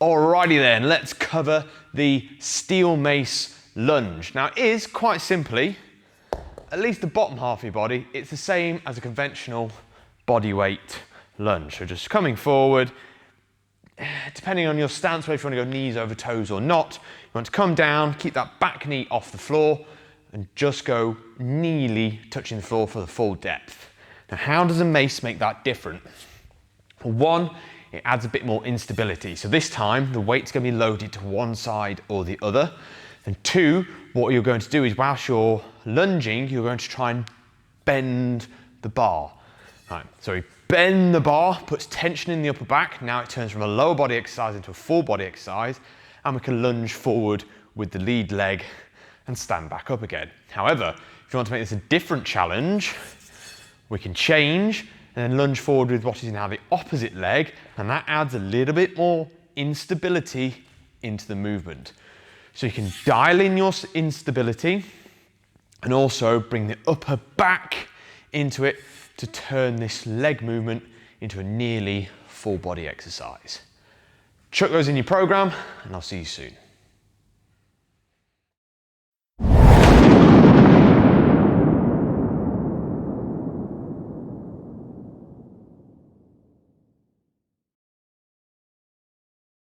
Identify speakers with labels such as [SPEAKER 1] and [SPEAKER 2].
[SPEAKER 1] Alrighty then, let's cover the Steel Mace Lunge. Now it is quite simply, at least the bottom half of your body, it's the same as a conventional body weight lunge. So just coming forward, depending on your stance, whether you want to go knees over toes or not, you want to come down, keep that back knee off the floor, and just go kneely touching the floor for the full depth. Now how does a mace make that different? Well, one, it adds a bit more instability. So this time, the weight's going to be loaded to one side or the other. And two, what you're going to do is whilst you're lunging, you're going to try and bend the bar. Right, so you bend the bar, puts tension in the upper back. Now it turns from a lower body exercise into a full body exercise, and we can lunge forward with the lead leg and stand back up again. However, if you want to make this a different challenge, we can change and then lunge forward with what is now the opposite leg, and that adds a little bit more instability into the movement. So you can dial in your instability and also bring the upper back into it to turn this leg movement into a nearly full body exercise. Chuck those in your program, and I'll see you soon.